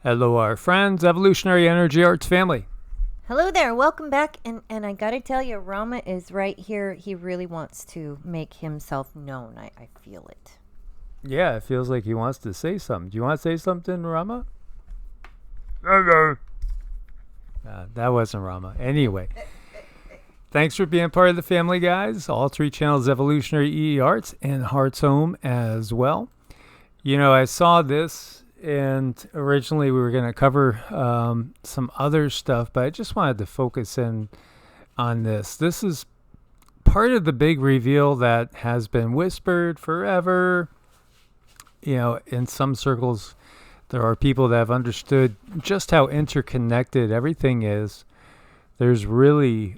Hello, our friends, Evolutionary Energy Arts family. Hello there, welcome back. And I gotta tell you, Rama is right here. He really wants to make himself known. I feel it. Yeah, it feels like he wants to say something. Do you want to say something, Rama? Hello. That wasn't Rama. Anyway, thanks for being part of the family, guys. All three channels, Evolutionary, EEARTS, and Heart's Home as well. You know, I saw this, and originally we were going to cover some other stuff, but I just wanted to focus in on this. This is part of the big reveal that has been whispered forever. You know, in some circles, there are people that have understood just how interconnected everything is. There's really,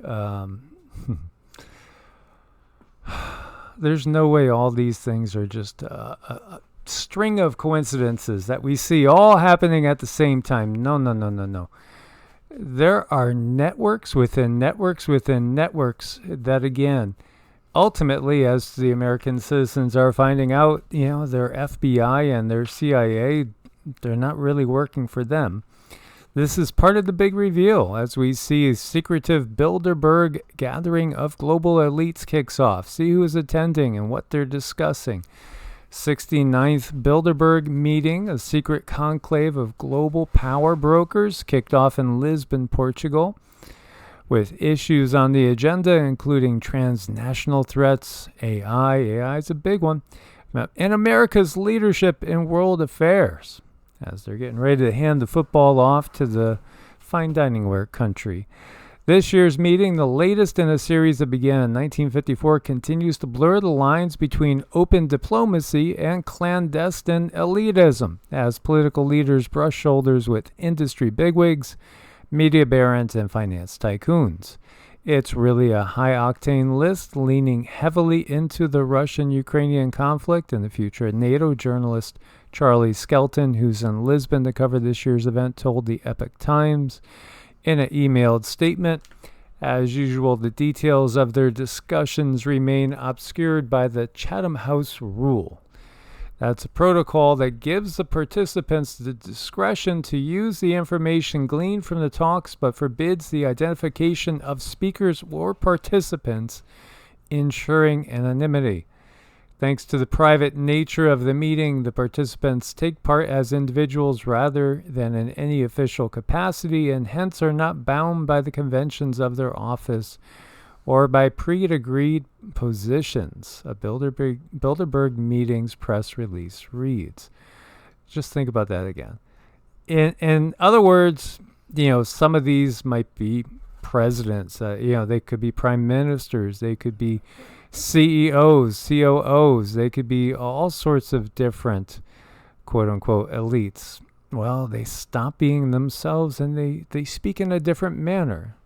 there's no way all these things are just a string of coincidences that we see all happening at the same time. No. There are networks within networks within networks that, again, ultimately, as the American citizens are finding out, you know, their FBI and their CIA, they're not really working for them. This is part of the big reveal as we see a secretive Bilderberg gathering of global elites kicks off. See who is attending and what they're discussing. 69th Bilderberg meeting, a secret conclave of global power brokers, kicked off in Lisbon, Portugal, with issues on the agenda including transnational threats, AI. AI is a big one, and America's leadership in world affairs, as they're getting ready to hand the football off to the fine dining ware country. This year's meeting, the latest in a series that began in 1954, continues to blur the lines between open diplomacy and clandestine elitism, as political leaders brush shoulders with industry bigwigs, media barons, and finance tycoons. It's really a high-octane list leaning heavily into the Russian-Ukrainian conflict and the future of NATO. Journalist Charlie Skelton, who's in Lisbon to cover this year's event, told the Epoch Times in an emailed statement. As usual, the details of their discussions remain obscured by the Chatham House Rule. That's a protocol that gives the participants the discretion to use the information gleaned from the talks, but forbids the identification of speakers or participants, ensuring anonymity. Thanks to the private nature of the meeting, the participants take part as individuals rather than in any official capacity, and hence are not bound by the conventions of their office or by pre-agreed positions. A Bilderberg meetings press release reads. Just think about that again. In other words, you know, some of these might be presidents. You know, they could be prime ministers. They could be CEOs, COOs. They could be all sorts of different, quote-unquote, elites. Well, they stop being themselves and they speak in a different manner.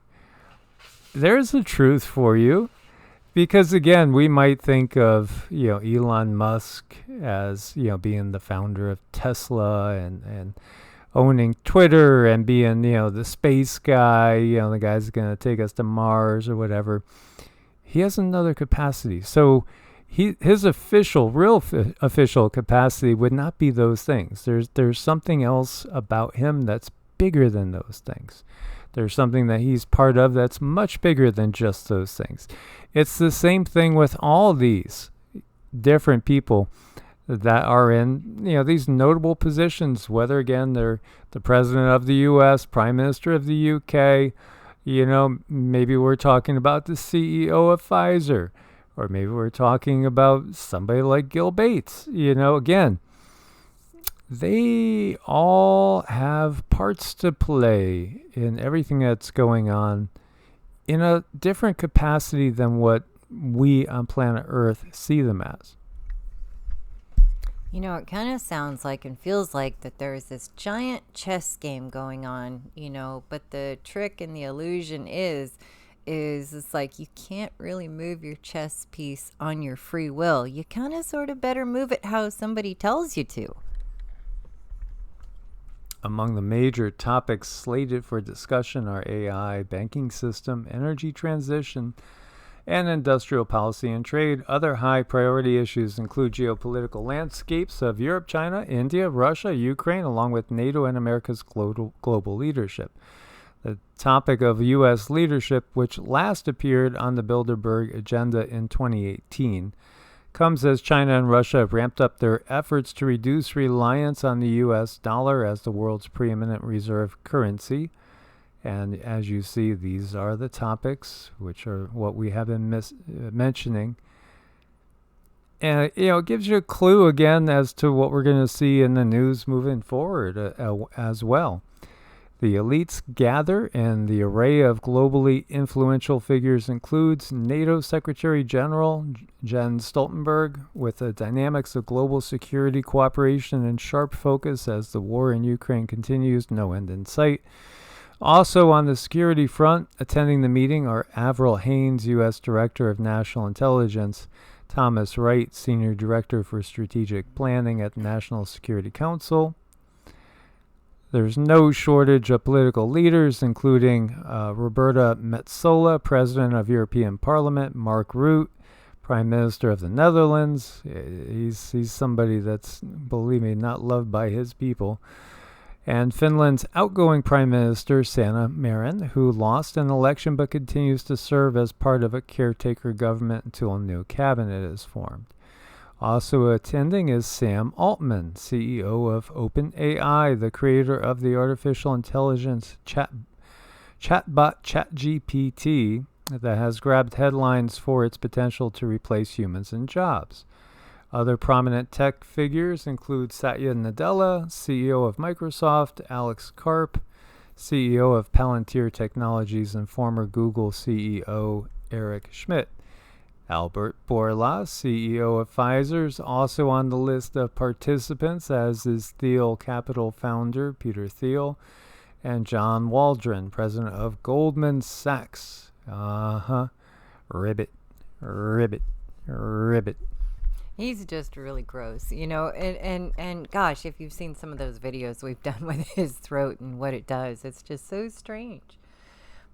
There's the truth for you. Because, again, we might think of, you know, Elon Musk as, you know, being the founder of Tesla and owning Twitter and being, you know, the space guy, you know, the guy's going to take us to Mars or whatever. He has another capacity. So his real official capacity would not be those things. There's something else about him that's bigger than those things. There's something that he's part of that's much bigger than just those things. It's the same thing with all these different people that are in, you know, these notable positions, whether, again, they're the president of the U.S., prime minister of the U.K., you know, maybe we're talking about the CEO of Pfizer, or maybe we're talking about somebody like Gil Bates. You know, again, they all have parts to play in everything that's going on in a different capacity than what we on planet Earth see them as. You know, it kind of sounds like and feels like that there's this giant chess game going on, you know, but the trick and the illusion is it's like you can't really move your chess piece on your free will. You kind of sort of better move it how somebody tells you to. Among the major topics slated for discussion are AI, banking system, energy transition, and industrial policy and trade. Other high priority issues include geopolitical landscapes of Europe, China, India, Russia, Ukraine, along with NATO and America's global leadership. The topic of U.S. leadership, which last appeared on the Bilderberg agenda in 2018, comes as China and Russia have ramped up their efforts to reduce reliance on the U.S. dollar as the world's preeminent reserve currency. And as you see, these are the topics, which are what we have been mentioning. And, it gives you a clue again as to what we're going to see in the news moving forward as well. The elites gather, and the array of globally influential figures includes NATO Secretary General Jens Stoltenberg, with the dynamics of global security cooperation in sharp focus as the war in Ukraine continues, no end in sight. Also on the security front, attending the meeting are Avril Haines, U.S. Director of National Intelligence, Thomas Wright, Senior Director for Strategic Planning at the National Security Council. There's no shortage of political leaders, including Roberta Metsola, President of European Parliament, Mark Rutte, Prime Minister of the Netherlands. He's somebody that's, believe me, not loved by his people. And Finland's outgoing Prime Minister, Sanna Marin, who lost an election but continues to serve as part of a caretaker government until a new cabinet is formed. Also attending is Sam Altman, CEO of OpenAI, the creator of the artificial intelligence chatbot ChatGPT that has grabbed headlines for its potential to replace humans in jobs. Other prominent tech figures include Satya Nadella, CEO of Microsoft, Alex Karp, CEO of Palantir Technologies, and former Google CEO Eric Schmidt. Albert Bourla, CEO of Pfizer, is also on the list of participants, as is Thiel Capital founder Peter Thiel, and John Waldron, president of Goldman Sachs. Ribbit. He's just really gross, and gosh, if you've seen some of those videos we've done with his throat and what it does, it's just so strange.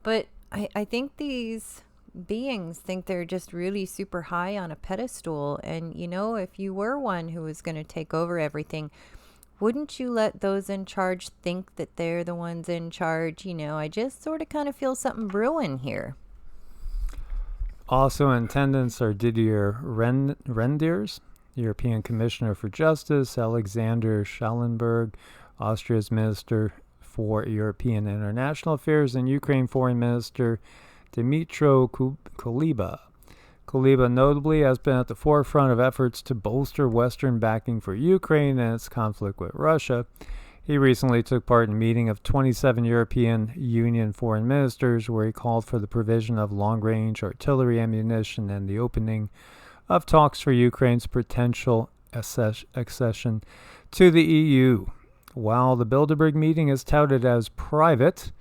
But I think these beings think they're just really super high on a pedestal, and if you were one who was going to take over everything, wouldn't you let those in charge think that they're the ones in charge? I just sort of kind of feel something brewing here. Also in attendance are Didier Reynders, European Commissioner for Justice, Alexander Schallenberg, Austria's Minister for European International Affairs, and Ukraine Foreign Minister Dmytro Kuleba. Kuleba notably has been at the forefront of efforts to bolster Western backing for Ukraine and its conflict with Russia. He recently took part in a meeting of 27 European Union foreign ministers where he called for the provision of long-range artillery ammunition and the opening of talks for Ukraine's potential accession to the EU. While the Bilderberg meeting is touted as private,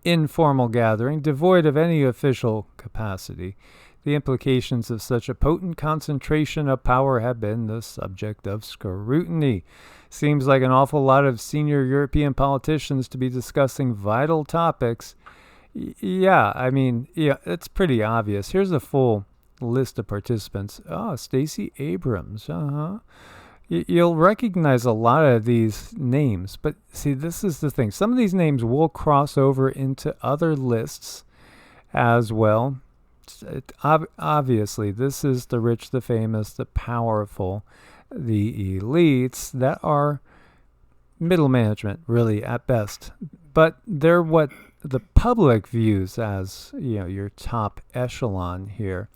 informal gathering devoid of any official capacity, the implications of such a potent concentration of power have been the subject of scrutiny. Seems like an awful lot of senior European politicians to be discussing vital topics. It's pretty obvious. Here's a full list of participants. Stacey Abrams. You'll recognize a lot of these names, but see, this is the thing. Some of these names will cross over into other lists as well. Obviously, this is the rich, the famous, the powerful, the elites that are middle management, really, at best. But they're what the public views as, your top echelon here.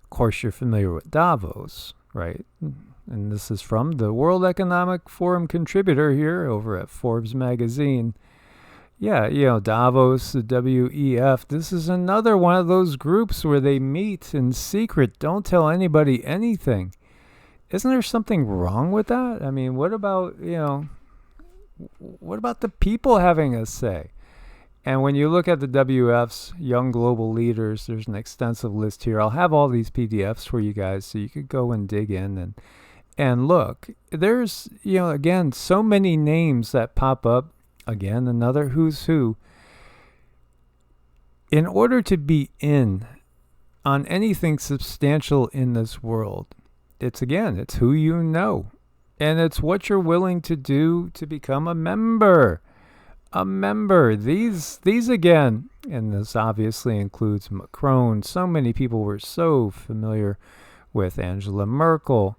Of course, you're familiar with Davos, right? And this is from the World Economic Forum contributor here over at Forbes magazine. Davos, the WEF, this is another one of those groups where they meet in secret, don't tell anybody anything. Isn't there something wrong with that? I mean, what about the people having a say? And when you look at the WF's Young Global Leaders, there's an extensive list here. I'll have all these PDFs for you guys so you could go and dig in and look. There's, again, so many names that pop up. Again, another who's who. In order to be in on anything substantial in this world. It's who you know. And it's what you're willing to do to become a member. A member. These again, and this obviously includes Macron. So many people were so familiar with Angela Merkel.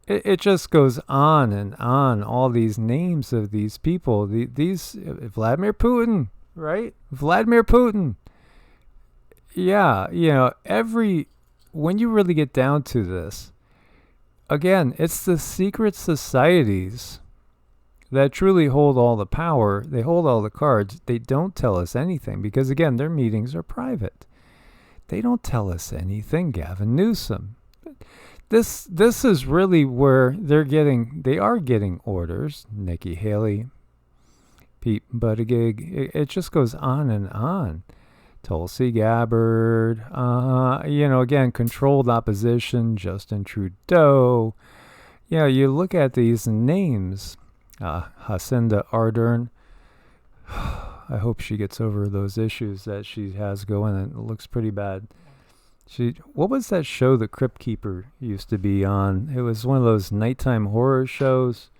It just goes on and on. All these names of these people. These Vladimir Putin, right? Vladimir Putin. Yeah, when you really get down to this, again, it's the secret societies that truly hold all the power. They hold all the cards. They don't tell us anything because, again, their meetings are private. They don't tell us anything. Gavin Newsom. This is really where they are getting orders. Nikki Haley, Pete Buttigieg. It just goes on and on. Tulsi Gabbard, again, controlled opposition, Justin Trudeau. You look at these names, Jacinda Ardern. I hope she gets over those issues that she has going, and it looks pretty bad. What was that show the Crypt Keeper used to be on? It was one of those nighttime horror shows.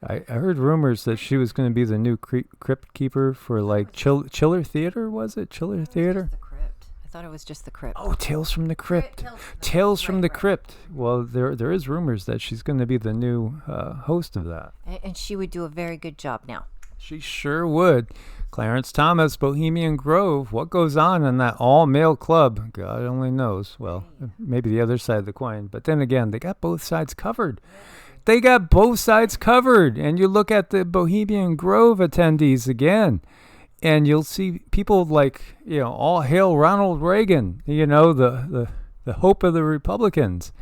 I heard rumors that she was going to be the new Crypt Keeper for like Chiller Theater, was it? Chiller Theater? The Crypt. I thought it was just the Crypt. Oh, Tales from the Crypt. Tales from the Crypt. Well, there is rumors that she's going to be the new host of that. And she would do a very good job now. She sure would. Clarence Thomas, Bohemian Grove. What goes on in that all-male club? God only knows. Well, maybe the other side of the coin. But then again, they got both sides covered. They got both sides covered. And you look at the Bohemian Grove attendees again, and you'll see people like, all hail Ronald Reagan, the hope of the Republicans.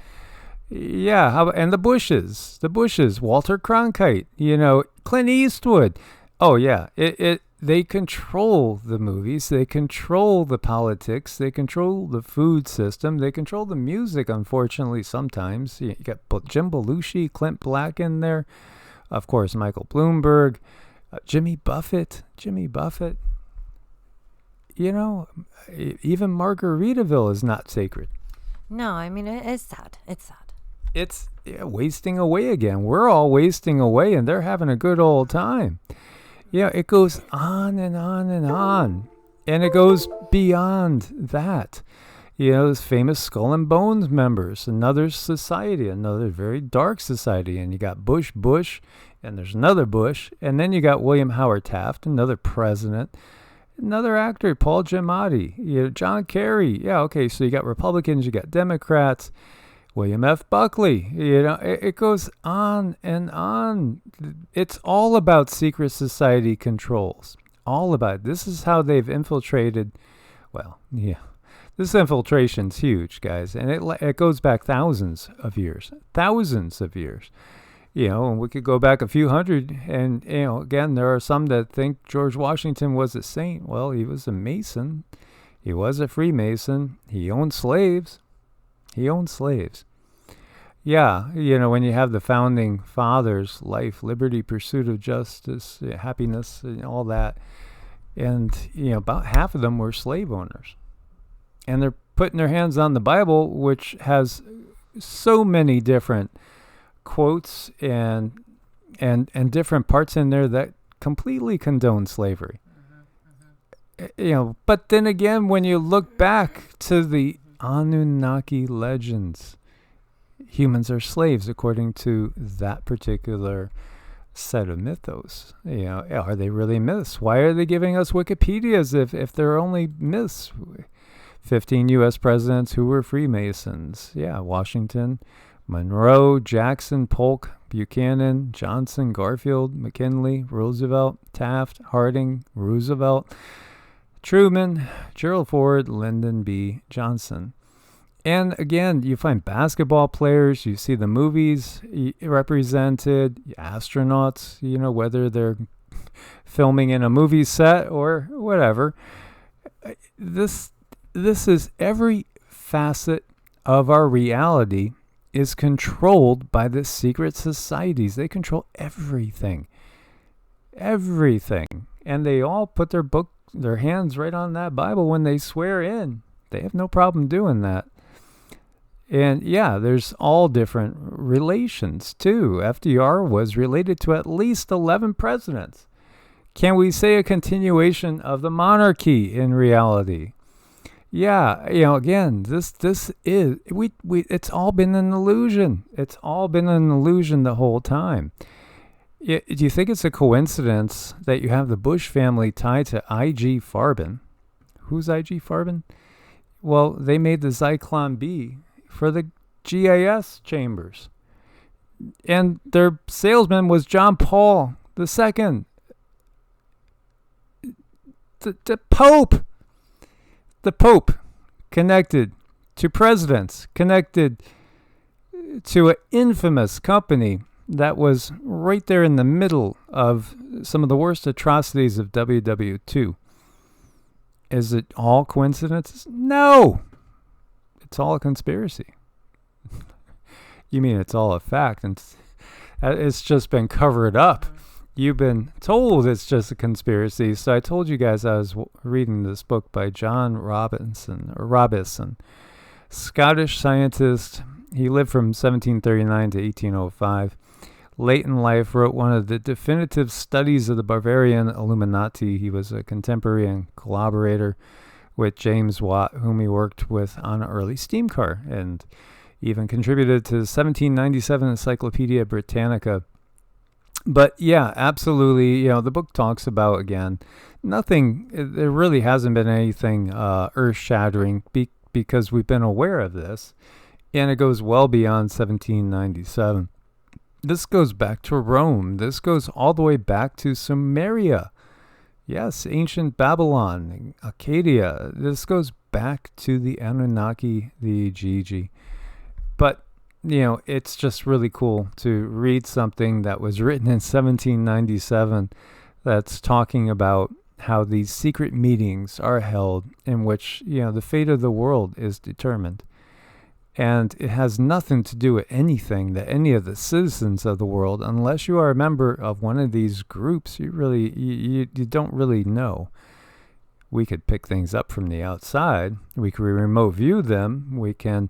Yeah, and the Bushes, Walter Cronkite, Clint Eastwood. Oh, yeah, they control the movies, they control the politics, they control the food system, they control the music, unfortunately, sometimes. You got Jim Belushi, Clint Black in there, of course, Michael Bloomberg, Jimmy Buffett. Even Margaritaville is not sacred. No, I mean, it's sad. It's wasting away again. We're all wasting away, and they're having a good old time. Yeah, it goes on and on and on. And it goes beyond that. This famous Skull and Bones members, another society, another very dark society. And you got Bush, and there's another Bush. And then you got William Howard Taft, another president. Another actor, Paul Giamatti. John Kerry. Yeah, okay, so you got Republicans, you got Democrats. William F. Buckley, it goes on and on. It's all about secret society controls. All about it. This is how they've infiltrated. Well, yeah, this infiltration's huge, guys, and it goes back thousands of years. And we could go back a few hundred, and again, there are some that think George Washington was a saint. Well, he was a Mason. He was a Freemason. He owned slaves. Yeah, when you have the founding fathers, life, liberty, pursuit of justice, happiness, and all that. And, about half of them were slave owners. And they're putting their hands on the Bible, which has so many different quotes and different parts in there that completely condone slavery. But then again, when you look back to the Anunnaki legends, humans are slaves according to that particular set of mythos. Are they really myths? Why are they giving us Wikipedias if they're only myths? 15 U.S. presidents who were Freemasons. Yeah, Washington, Monroe, Jackson, Polk, Buchanan, Johnson, Garfield, McKinley, Roosevelt, Taft, Harding, Roosevelt, Truman, Gerald Ford, Lyndon B. Johnson. And again, you find basketball players, you see the movies represented, astronauts, whether they're filming in a movie set or whatever. This is every facet of our reality is controlled by the secret societies. They control everything. And they all put their hands right on that Bible when they swear in. They have no problem doing that. And yeah, there's all different relations too. FDR was related to at least 11 presidents. Can we say a continuation of the monarchy in reality? Yeah, again, this is we it's all been an illusion. It's all been an illusion the whole time. Do you think it's a coincidence that you have the Bush family tied to IG Farben? Who's IG Farben? Well, they made the Zyklon B for the GIS chambers. And their salesman was John Paul II. The Pope. The Pope connected to presidents, connected to an infamous company that was right there in the middle of some of the worst atrocities of WW2. Is it all coincidences? No. It's all a conspiracy. You mean it's all a fact and it's just been covered up. You've been told it's just a conspiracy. So I told you guys I was reading this book by John Robison, Scottish scientist. He lived from 1739 to 1805. Late in life, wrote one of the definitive studies of the Bavarian Illuminati. He was a contemporary and collaborator with James Watt, whom he worked with on an early steam car, and even contributed to the 1797 Encyclopedia Britannica. But yeah, absolutely, the book talks about, again, there really hasn't been anything earth-shattering because we've been aware of this, and it goes well beyond 1797. This goes back to Rome. This goes all the way back to Sumeria. Yes, ancient Babylon, Acadia. This goes back to the Anunnaki, the Gigi. But, it's just really cool to read something that was written in 1797 that's talking about how these secret meetings are held in which, the fate of the world is determined. And it has nothing to do with anything that any of the citizens of the world, unless you are a member of one of these groups, you don't really know. We could pick things up from the outside. We could remote view them. We can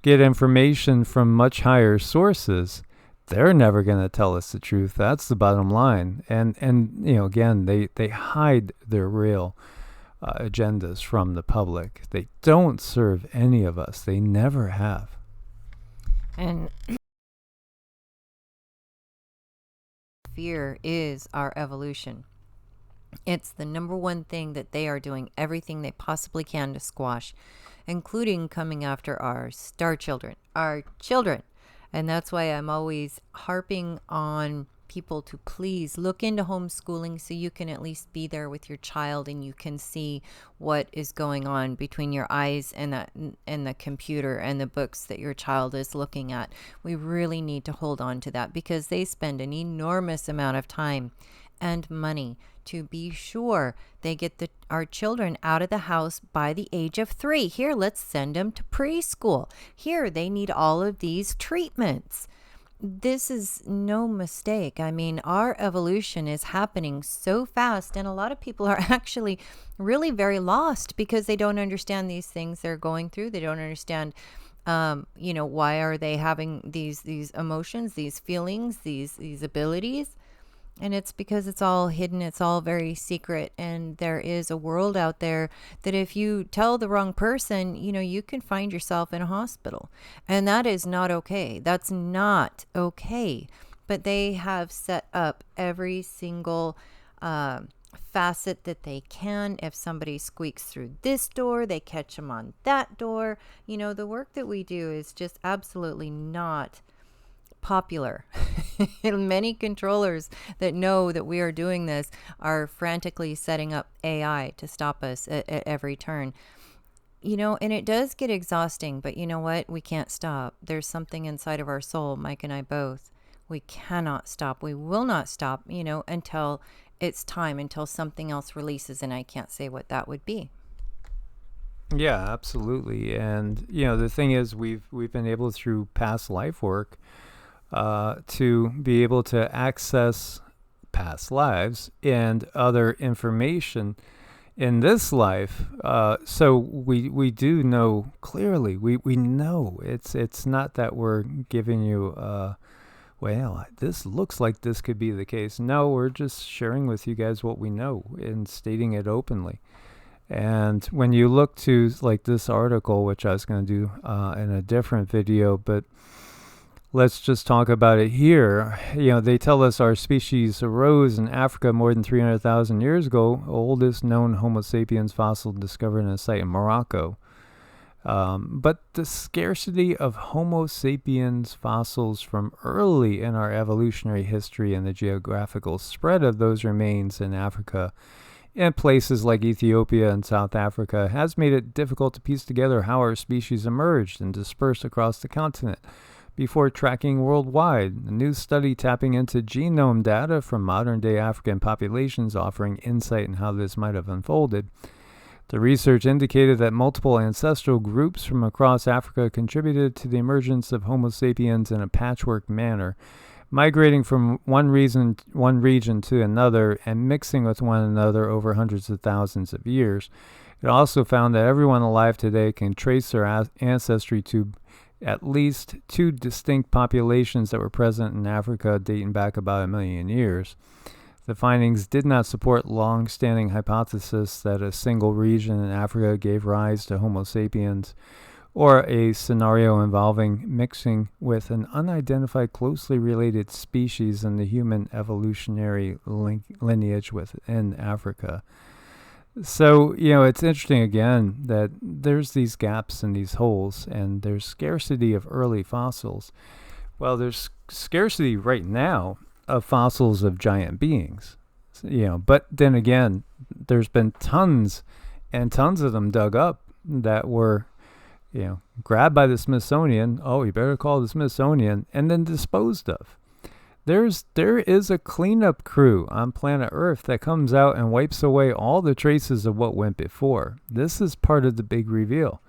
get information from much higher sources. They're never going to tell us the truth. That's the bottom line. And again, they hide their real agendas from the public. They don't serve any of us. They never have. And fear is our evolution. It's the number one thing that they are doing everything they possibly can to squash, including coming after our star children, our children. And that's why I'm always harping on people to please look into homeschooling so you can at least be there with your child and you can see what is going on between your eyes and the computer and the books that your child is looking at. We really need to hold on to that because they spend an enormous amount of time and money to be sure they get our children out of the house by the age of 3. Here, let's send them to preschool. Here, they need all of these treatments. This is no mistake. I mean, our evolution is happening so fast, and a lot of people are actually really very lost because they don't understand these things they're going through. They don't understand, why are they having these emotions, these feelings, these abilities. And it's because it's all hidden. It's all very secret. And there is a world out there that if you tell the wrong person, you can find yourself in a hospital. And that is not okay. That's not okay. But they have set up every single facet that they can. If somebody squeaks through this door, they catch them on that door. The work that we do is just absolutely not popular. Many controllers that know that we are doing this are frantically setting up AI to stop us at every turn. And it does get exhausting, but you know what? We can't stop. There's something inside of our soul, Mike and I both. We cannot stop. We will not stop, until it's time, until something else releases, and I can't say what that would be. Yeah, absolutely. And, the thing is, we've been able through past life work to be able to access past lives and other information in this life. So we do know clearly. We know it's not that we're giving you well, this looks like this could be the case. No, we're just sharing with you guys what we know and stating it openly. And when you look to like this article, which I was going to do in a different video, but let's just talk about it here. They tell us our species arose in Africa more than 300,000 years ago, oldest known Homo sapiens fossil discovered in a site in Morocco. But the scarcity of Homo sapiens fossils from early in our evolutionary history and the geographical spread of those remains in Africa and places like Ethiopia and South Africa has made it difficult to piece together how our species emerged and dispersed across the continent before tracking worldwide. A new study tapping into genome data from modern-day African populations offering insight in how this might have unfolded. The research indicated that multiple ancestral groups from across Africa contributed to the emergence of Homo sapiens in a patchwork manner, migrating from one region to another and mixing with one another over hundreds of thousands of years. It also found that everyone alive today can trace their ancestry to at least two distinct populations that were present in Africa dating back about 1 million years. The findings did not support long-standing hypothesis that a single region in Africa gave rise to Homo sapiens, or a scenario involving mixing with an unidentified closely related species in the human evolutionary lineage within Africa. So, it's interesting again that there's these gaps and these holes, and there's scarcity of early fossils. Well, there's scarcity right now of fossils of giant beings, but then again, there's been tons and tons of them dug up that were, grabbed by the Smithsonian. Oh, you better call the Smithsonian, and then disposed of. There is a cleanup crew on planet Earth that comes out and wipes away all the traces of what went before. This is part of the big reveal.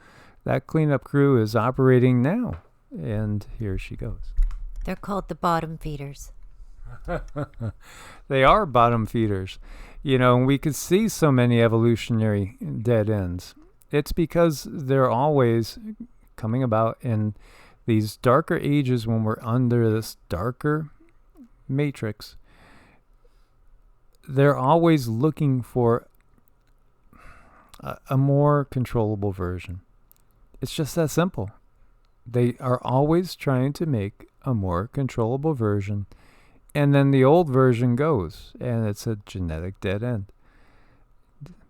That cleanup crew is operating now, and here she goes. They're called the bottom feeders. They are bottom feeders. And we could see so many evolutionary dead ends. It's because they're always coming about in these darker ages when we're under this darker matrix. They're always looking for a more controllable version. It's just that simple. They are always trying to make a more controllable version, and then the old version goes, and it's a genetic dead end.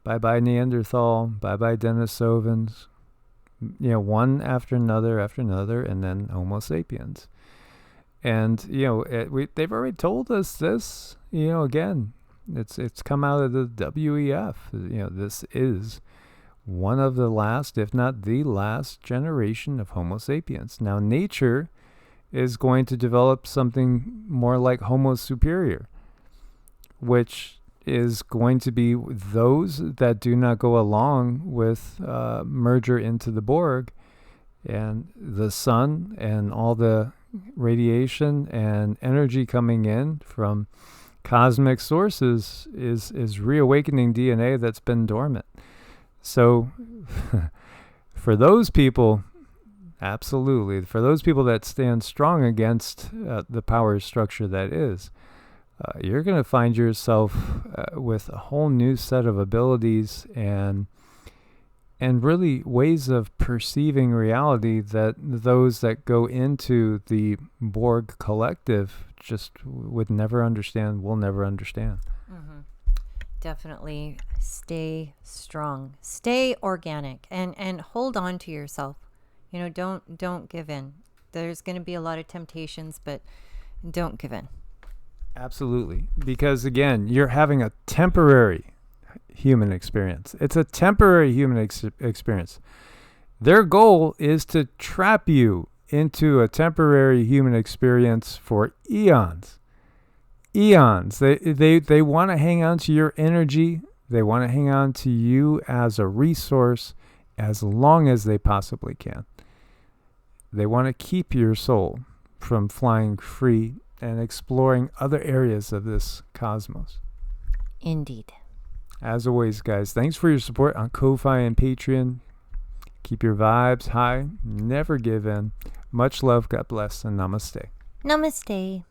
Bye-bye Neanderthal, bye-bye Denisovans, one after another, and then Homo sapiens. And, they've already told us this, again, it's come out of the WEF. This is one of the last, if not the last generation of Homo sapiens. Now, nature is going to develop something more like Homo superior, which is going to be those that do not go along with merger into the Borg, and the sun and all the radiation and energy coming in from cosmic sources is reawakening DNA that's been dormant. So for those people, absolutely, for those people that stand strong against the power structure that is, you're going to find yourself with a whole new set of abilities and really ways of perceiving reality that those that go into the Borg collective just would never understand, will never understand. Mm-hmm. Definitely stay strong, stay organic, and hold on to yourself. Don't give in. There's going to be a lot of temptations, but don't give in. Absolutely. Because again, you're having a temporary human experience. It's a temporary human experience. Their goal is to trap you into a temporary human experience for eons. Eons. They want to hang on to your energy. They want to hang on to you as a resource as long as they possibly can. They want to keep your soul from flying free and exploring other areas of this cosmos. Indeed. As always, guys, thanks for your support on Ko-Fi and Patreon. Keep your vibes high. Never give in. Much love. God bless. And namaste. Namaste.